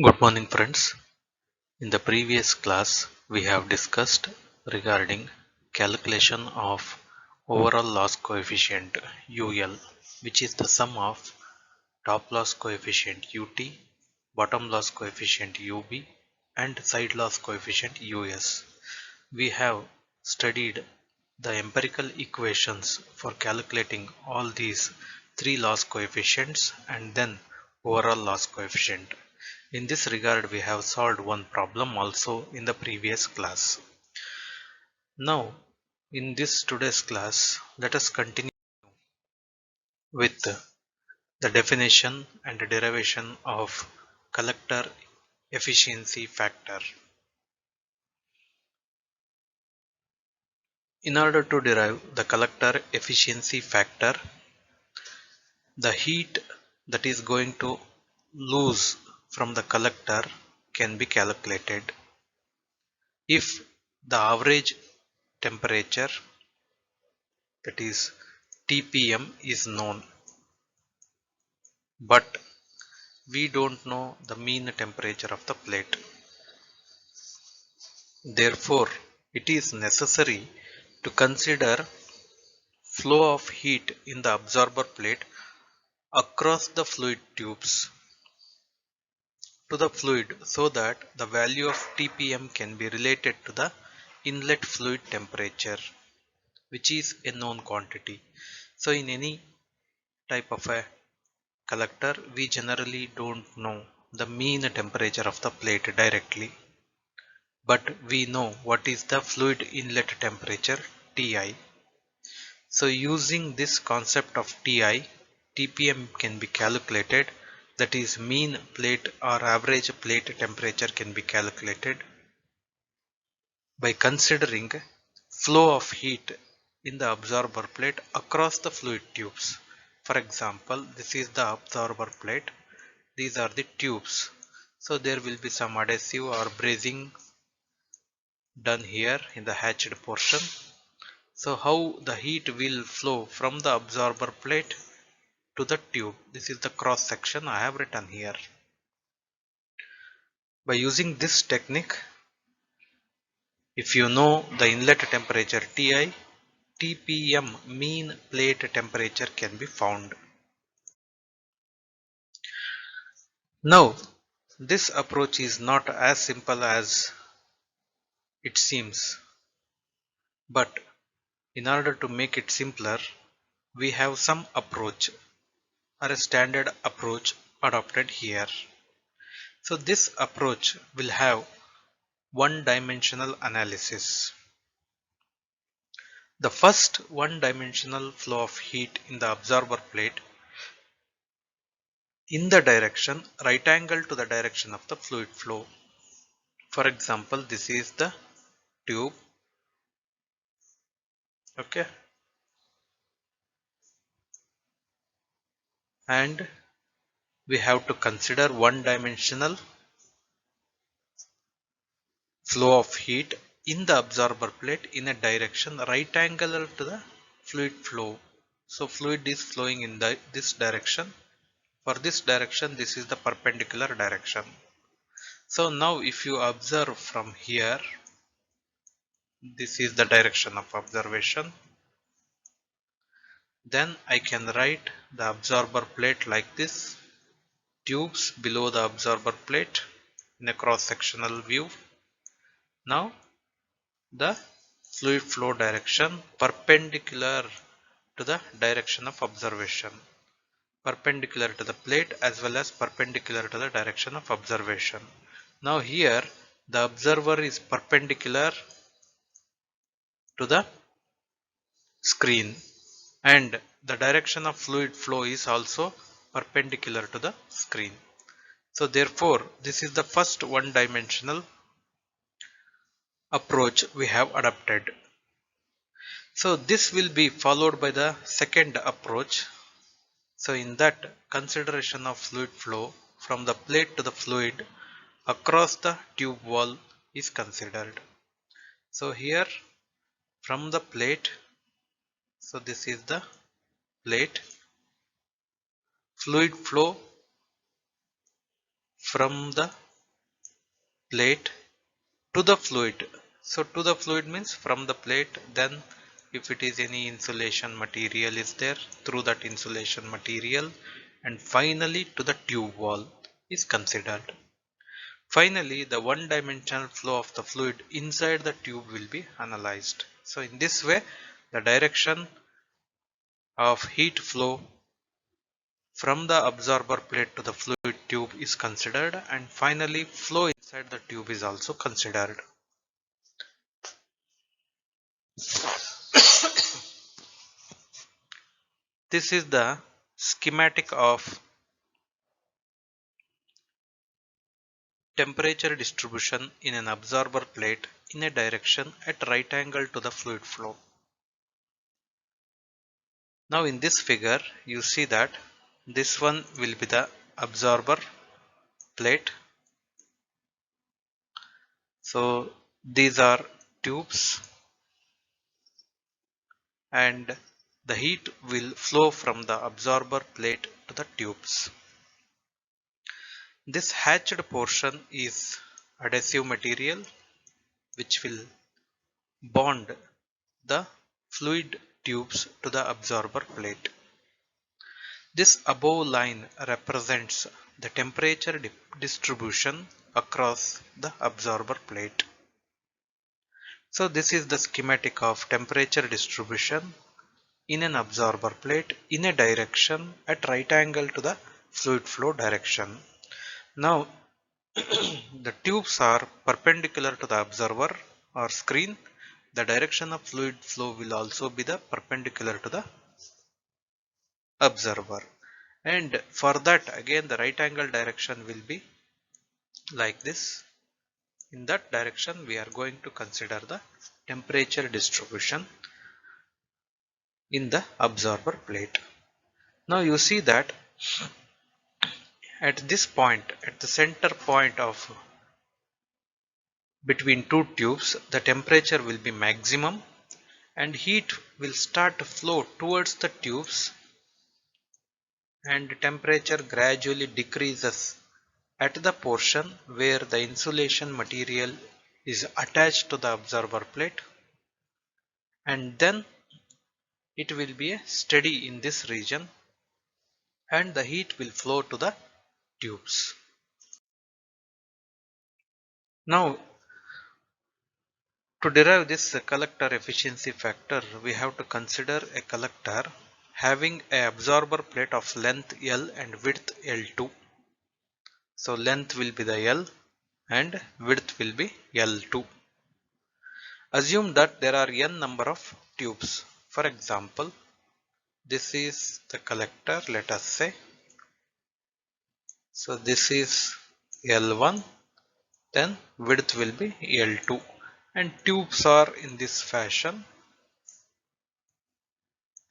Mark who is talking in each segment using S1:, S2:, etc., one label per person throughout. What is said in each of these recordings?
S1: Good morning, friends. In the previous class, we have discussed regarding calculation of overall loss coefficient UL, which is the sum of top loss coefficient UT, bottom loss coefficient UB, and side loss coefficient US. We have studied the empirical equations for calculating all these three loss coefficients and then overall loss coefficient. In this regard, we have solved one problem also in the previous class. Now, in this today's class, let us continue with the definition and derivation of collector efficiency factor. In order to derive the collector efficiency factor, the heat that is going to lose from the collector can be calculated. If the average temperature, that is TPM, is known, but we don't know the mean temperature of the plate. Therefore, it is necessary to consider flow of heat in the absorber plate across the fluid tubes to the fluid so that the value of TPM can be related to the inlet fluid temperature, which is a known quantity. So in any type of a collector, we generally don't know the mean temperature of the plate directly, but we know what is the fluid inlet temperature, Ti. So using this concept of Ti, TPM can be calculated, that is mean plate or average plate temperature can be calculated by considering flow of heat in the absorber plate across the fluid tubes. For example, this is the absorber plate, these are the tubes. So there will be some adhesive or brazing done here in the hatched portion. So how the heat will flow from the absorber plate to the tube. This is the cross section I have written here. By using this technique, if you know the inlet temperature Ti, TPM mean plate temperature can be found. Now, this approach is not as simple as it seems, but in order to make it simpler, we have some approach or a standard approach adopted here. So this approach will have one-dimensional analysis. The first one-dimensional flow of heat in the absorber plate in the direction right angle to the direction of the fluid flow. For example, this is the tube. Okay. And we have to consider one-dimensional flow of heat in the absorber plate in a direction right angle to the fluid flow. So fluid is flowing in this direction. For this direction, this is the perpendicular direction. So now if you observe from here, this is the direction of observation. Then I can write the absorber plate like this. Tubes below the absorber plate in a cross-sectional view. Now the fluid flow direction perpendicular to the direction of observation, perpendicular to the plate as well as perpendicular to the direction of observation. Now here the observer is perpendicular to the screen and the direction of fluid flow is also perpendicular to the screen. So therefore this is the first one-dimensional approach we have adopted. So this will be followed by the second approach. So in that, consideration of fluid flow from the plate to the fluid across the tube wall is considered. So here from the plate, so this is the plate, fluid flow from the plate to the fluid. So to the fluid means from the plate, then if it is any insulation material is there, through that insulation material, and finally to the tube wall is considered. Finally, the one-dimensional flow of the fluid inside the tube will be analyzed. So in this way, the direction of heat flow from the absorber plate to the fluid tube is considered, and finally flow inside the tube is also considered. This is the schematic of temperature distribution in an absorber plate in a direction at right angle to the fluid flow. Now in this figure you see that this one will be the absorber plate. So these are tubes and the heat will flow from the absorber plate to the tubes. This hatched portion is adhesive material which will bond the fluid tubes to the absorber plate. This above line represents the temperature distribution across the absorber plate. So this is the schematic of temperature distribution in an absorber plate in a direction at right angle to the fluid flow direction. Now the tubes are perpendicular to the observer or screen. The direction of fluid flow will also be the perpendicular to the observer, and for that again the right angle direction will be like this. In that direction we are going to consider the temperature distribution in the absorber plate. Now you see that at this point, at the center point of between two tubes, the temperature will be maximum and heat will start to flow towards the tubes, and temperature gradually decreases at the portion where the insulation material is attached to the absorber plate, and then it will be steady in this region and the heat will flow to the tubes. Now to derive this collector efficiency factor, we have to consider a collector having a absorber plate of length L and width L2. So length will be the L and width will be L2. Assume that there are n number of tubes. For example, this is the collector, let us say. So this is L1, then width will be L2, and tubes are in this fashion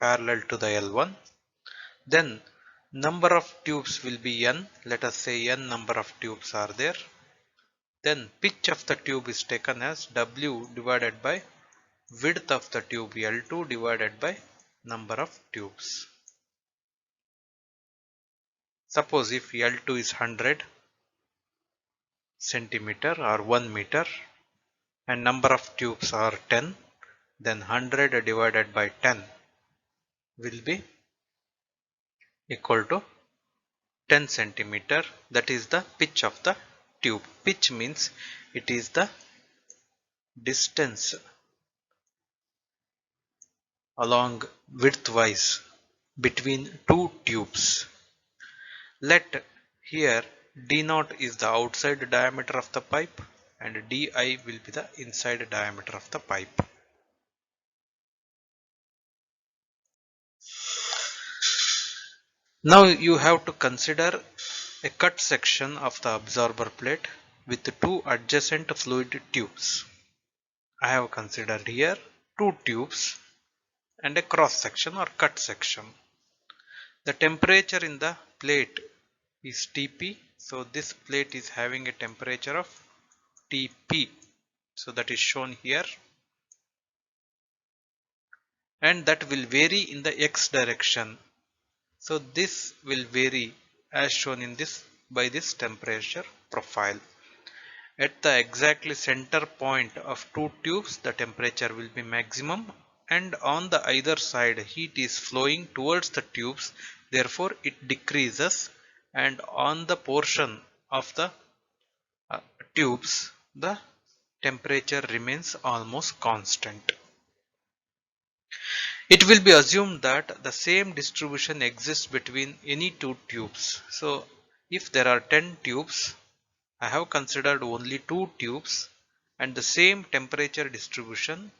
S1: parallel to the L1. Then number of tubes will be n, let us say n number of tubes are there. Then pitch of the tube is taken as W divided by width of the tube L2 divided by number of tubes. Suppose if L2 is 100 centimeter or 1 meter and number of tubes are 10, then 100 divided by 10 will be equal to 10 centimeter. That is the pitch of the tube. Pitch means it is the distance along widthwise between two tubes. Let here d0 is the outside diameter of the pipe and di will be the inside diameter of the pipe. Now you have to consider a cut section of the absorber plate with two adjacent fluid tubes. I have considered here two tubes and a cross section or cut section. The temperature in the plate is Tp. So this plate is having a temperature of Tp. So that is shown here. And that will vary in the x direction. So this will vary as shown in this by this temperature profile. At the exactly center point of two tubes, the temperature will be maximum, and on the either side heat is flowing towards the tubes, therefore it decreases, and on the portion of the uh, tubes the temperature remains almost constant. It will be assumed that the same distribution exists between any two tubes. So if there are 10 tubes, I have considered only 2 tubes, and the same temperature distribution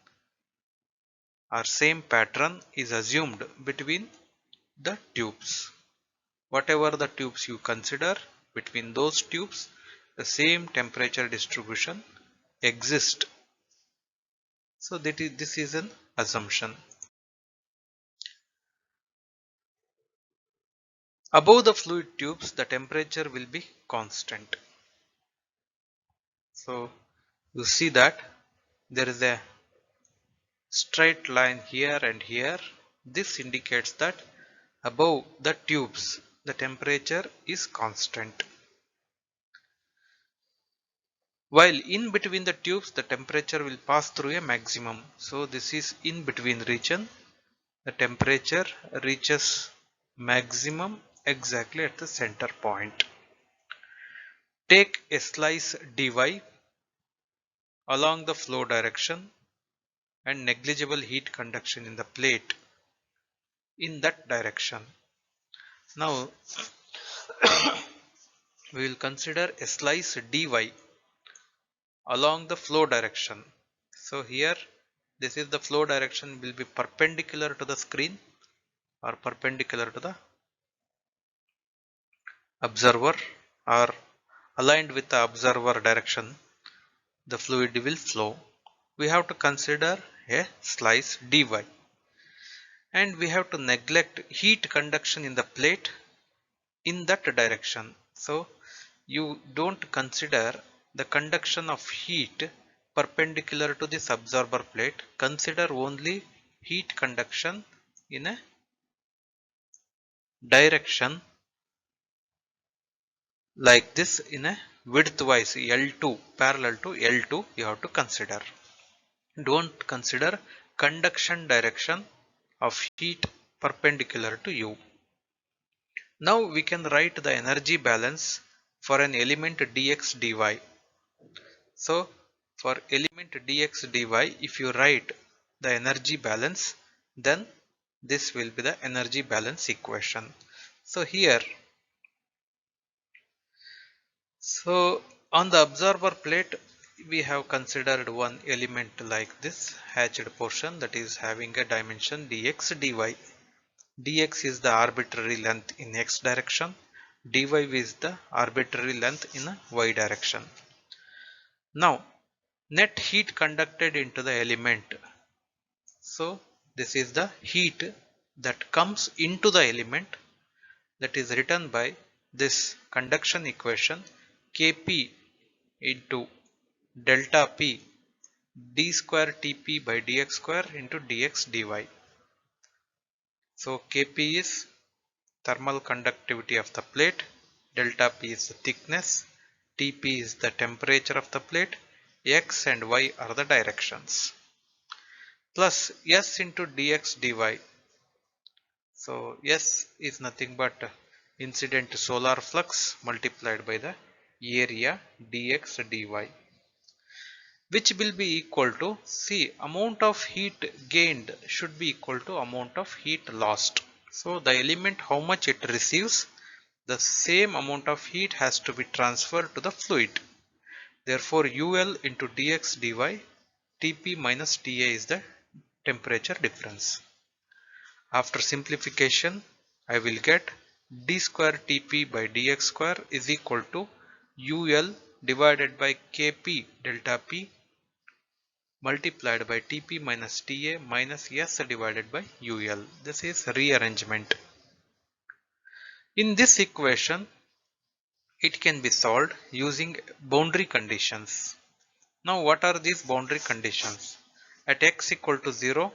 S1: or same pattern is assumed between the tubes. Whatever the tubes you consider, between those tubes the same temperature distribution exists. So this is an assumption. Above the fluid tubes the temperature will be constant. So you see that there is a straight line here and here. This indicates that above the tubes the temperature is constant, while in between the tubes the temperature will pass through a maximum. So this is in between region. The temperature reaches maximum exactly at the center point. Take a slice dy along the flow direction and negligible heat conduction in the plate in that direction. Now we will consider a slice dy along the flow direction. So here this is the flow direction will be perpendicular to the screen or perpendicular to the observer, or aligned with the observer direction the fluid will flow. We have to consider a slice dy, and we have to neglect heat conduction in the plate in that direction. So you don't consider the conduction of heat perpendicular to this absorber plate. Consider only heat conduction in a direction like this, in a widthwise L2 parallel to L2 you have to consider. Don't consider conduction direction of heat perpendicular to you. Now we can write the energy balance for an element dx dy. So for element dx dy, if you write the energy balance, then this will be the energy balance equation. So here, so on the absorber plate we have considered one element like this hatched portion that is having a dimension dx dy. Dx is the arbitrary length in x direction, dy is the arbitrary length in a y direction. Now net heat conducted into the element. So this is the heat that comes into the element, that is written by this conduction equation Kp into delta P d square Tp by dx square into dx dy. So Kp is thermal conductivity of the plate, delta P is the thickness, Tp is the temperature of the plate, x and y are the directions, plus S into dx dy. So S is nothing but incident solar flux multiplied by the area dx dy, which will be equal to, see, amount of heat gained should be equal to amount of heat lost. So the element how much it receives, the same amount of heat has to be transferred to the fluid. Therefore UL into dx dy, Tp minus Ta is the temperature difference. After simplification I will get d square Tp by dx square is equal to UL divided by Kp delta P multiplied by Tp minus Ta minus S divided by UL. This is rearrangement. In this equation it can be solved using boundary conditions. Now what are these boundary conditions? At x equal to 0,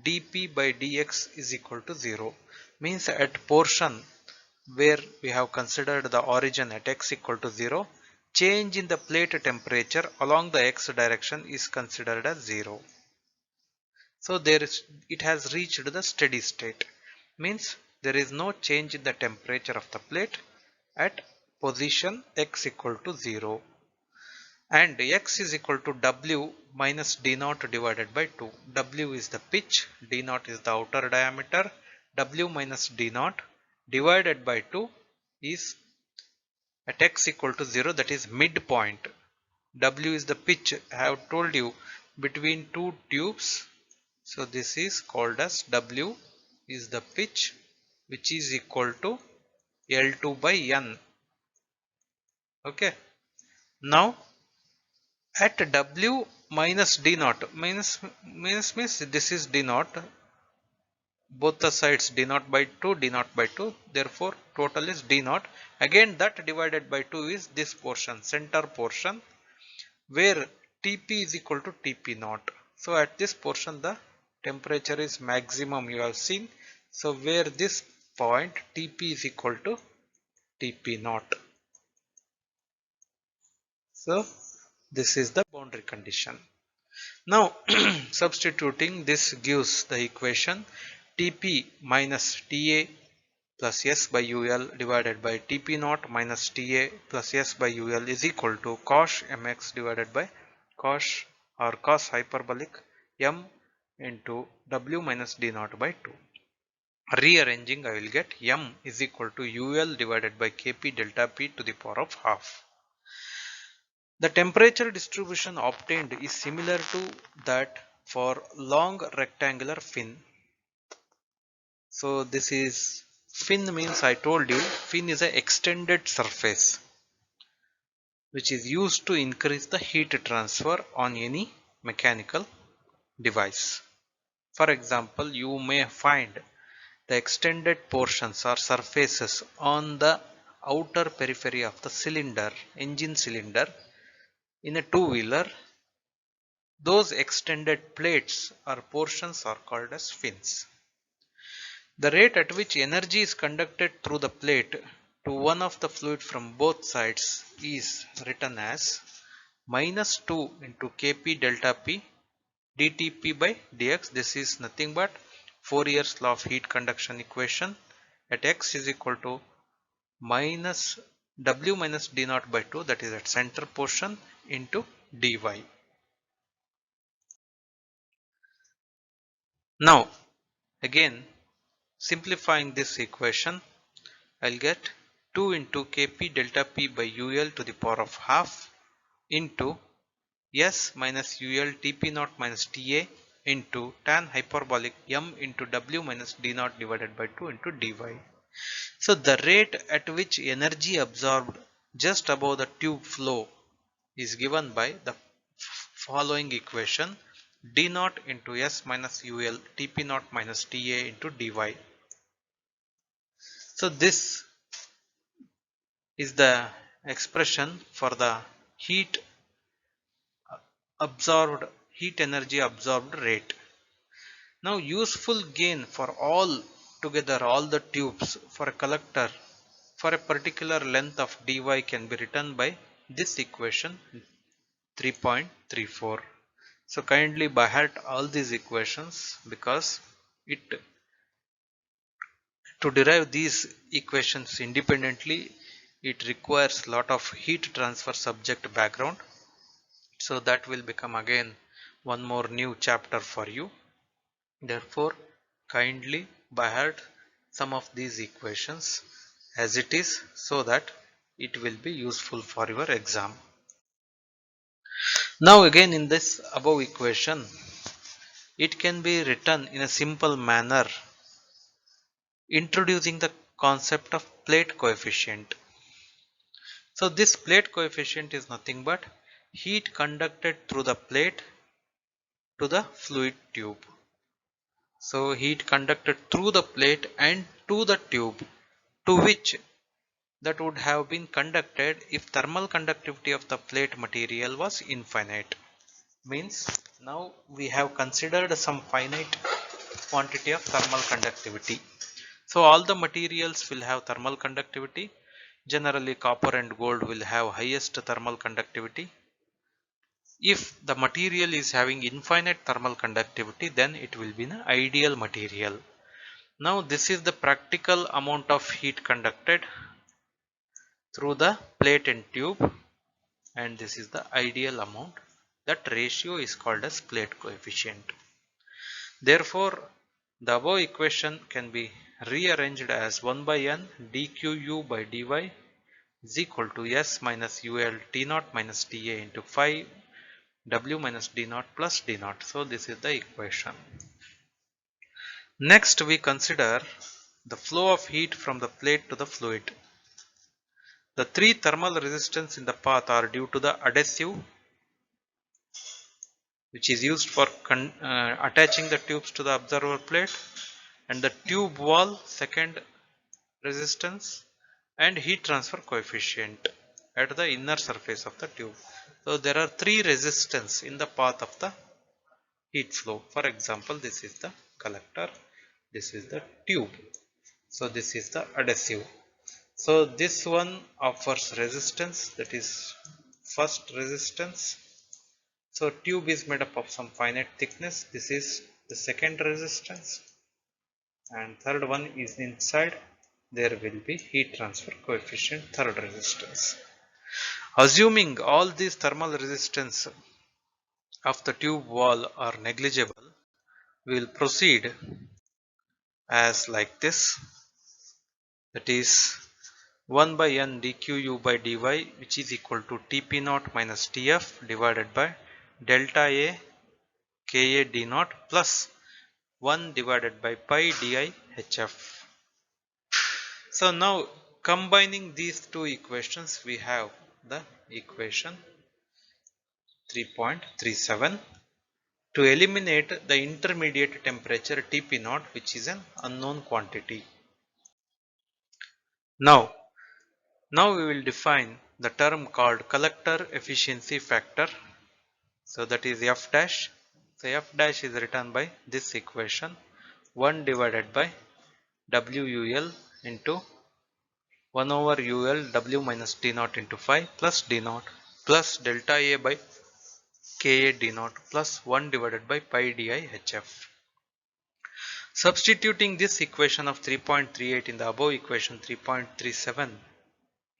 S1: dp by dx is equal to 0. Means at portion where we have considered the origin at x equal to 0, change in the plate temperature along the x direction is considered as 0. So it has reached the steady state. Means there is no change in the temperature of the plate at position x equal to 0. And x is equal to W minus d naught divided by 2. W is the pitch, d naught is the outer diameter. W minus d naught divided by 2 is at x equal to 0, that is midpoint. W is the pitch, I have told you, between two tubes. So this is called as W is the pitch, which is equal to L2 by N. Okay. Now at W minus D naught means this is D naught, both the sides D naught by 2, D naught by 2, therefore total is D naught. Again that divided by 2 is this portion, center portion, where Tp is equal to Tp naught. So at this portion the temperature is maximum, you have seen. So where this point Tp is equal to Tp naught. So this is the boundary condition. Now substituting this gives the equation Tp minus Ta plus S by UL divided by Tp naught minus Ta plus S by UL is equal to cos mx divided by cos or cos hyperbolic m into W minus d naught by 2. Rearranging, I will get m is equal to UL divided by Kp delta P to the power of half. The temperature distribution obtained is similar to that for long rectangular fin. So this is fin means, I told you, fin is an extended surface which is used to increase the heat transfer on any mechanical device. For example, you may find the extended portions or surfaces on the outer periphery of the cylinder, engine cylinder in a two-wheeler. Those extended plates or portions are called as fins. The rate at which energy is conducted through the plate to one of the fluid from both sides is written as minus 2 into Kp delta P dTp by dx. This is nothing but Fourier's law of heat conduction equation at x is equal to minus W minus d naught by 2, that is at center portion, into dy. Now again simplifying this equation, I'll get 2 into Kp delta P by UL to the power of half into S minus UL Tp naught minus Ta into tan hyperbolic m into W minus d naught divided by 2 into dy. So the rate at which energy absorbed just above the tube flow is given by the following equation: d naught into S minus UL Tp naught minus Ta into dy. So this is the expression for the heat absorbed, heat energy absorbed rate. Now useful gain for all together, all the tubes for a collector for a particular length of dy can be written by this equation 3.34. So kindly by heart all these equations, because to derive these equations independently it requires lot of heat transfer subject background. So that will become again one more new chapter for you. Therefore kindly by heart some of these equations as it is, so that it will be useful for your exam. Now again in this above equation, it can be written in a simple manner introducing the concept of plate coefficient. So this plate coefficient is nothing but heat conducted through the plate to the fluid tube. So heat conducted through the plate and to the tube, to which that would have been conducted if thermal conductivity of the plate material was infinite. Means now we have considered some finite quantity of thermal conductivity. So all the materials will have thermal conductivity. Generally copper and gold will have highest thermal conductivity. If the material is having infinite thermal conductivity, then it will be an ideal material. Now this is the practical amount of heat conducted through the plate and tube, and this is the ideal amount. That ratio is called as plate coefficient. Therefore, the above equation can be rearranged as 1 by n dqu by dy is equal to s minus ul t naught minus ta into 5 w minus d naught plus d naught. So this is the equation. Next we consider the flow of heat from the plate to the fluid. The three thermal resistance in the path are due to the adhesive, which is used for attaching the tubes to the observer plate, and the tube wall second resistance, and heat transfer coefficient at the inner surface of the tube. So there are three resistance in the path of the heat flow. For example, this is the collector, this is the tube, so this is the adhesive. So this one offers resistance, that is first resistance. So tube is made up of some finite thickness, this is the second resistance, and third one is inside, there will be heat transfer coefficient, third resistance. Assuming all these thermal resistance of the tube wall are negligible, we will proceed as like this, that is 1 by n dqu by dy, which is equal to Tp naught minus Tf divided by delta A Ka d naught plus 1 divided by pi di hf. So now combining these two equations, we have the equation 3.37. To eliminate the intermediate temperature Tp naught, which is an unknown quantity. Now we will define the term called collector efficiency factor. So that is F dash. So F dash is written by this equation, 1 divided by WUL into 1 over UL W minus D naught into 5 plus D naught plus delta A by Ka D naught plus 1 divided by pi di hf. Substituting this equation of 3.38 in the above equation 3.37,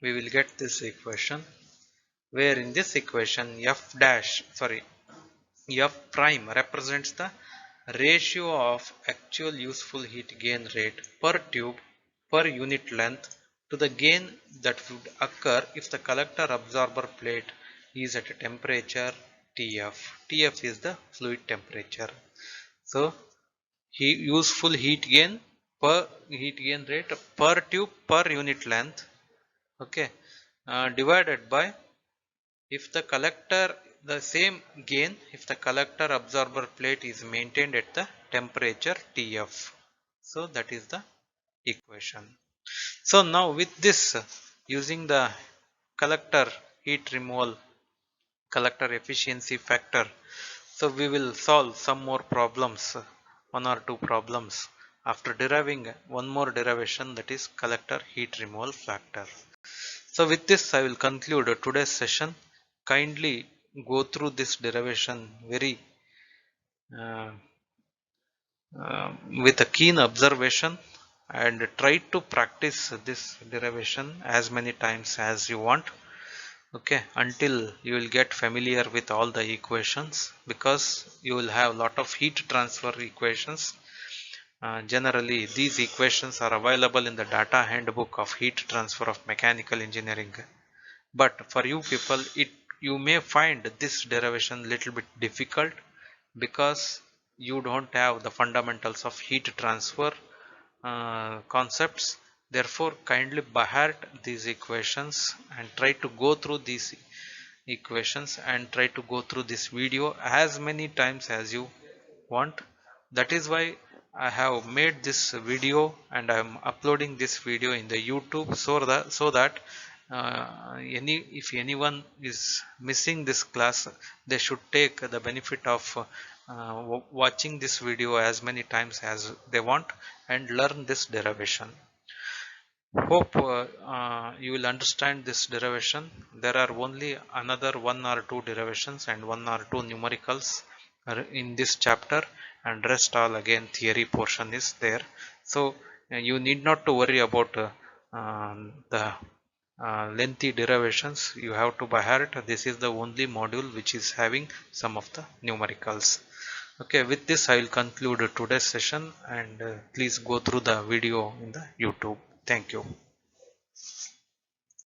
S1: we will get this equation, where in this equation F prime represents the ratio of actual useful heat gain rate per tube per unit length to the gain that would occur if the collector absorber plate is at a temperature Tf. Tf is the fluid temperature. So useful heat gain rate per tube per unit length, okay, divided by if the collector if the collector absorber plate is maintained at the temperature Tf. So that is the equation. So now with this, using the collector heat removal collector efficiency factor, so we will solve some more problems, one or two problems, after deriving one more derivation, that is collector heat removal factor. So with this I will conclude today's session. Kindly go through this derivation very uh, with a keen observation, and try to practice this derivation as many times as you want, okay, until you will get familiar with all the equations, because you will have a lot of heat transfer equations. Generally these equations are available in the data handbook of heat transfer of mechanical engineering, but for you people you may find this derivation little bit difficult, because you don't have the fundamentals of heat transfer concepts. Therefore kindly by heart these equations and try to go through these equations and try to go through this video as many times as you want. That is why I have made this video and I am uploading this video in the YouTube, so that if anyone is missing this class, they should take the benefit of watching this video as many times as they want and learn this derivation. Hope you will understand this derivation. There are only another one or two derivations and one or two numericals in this chapter, and rest all again theory portion is there. So you need not to worry about the lengthy derivations. You have to by heart. This is the only module which is having some of the numericals. Okay, with this I will conclude today's session, and please go through the video in the YouTube. Thank you.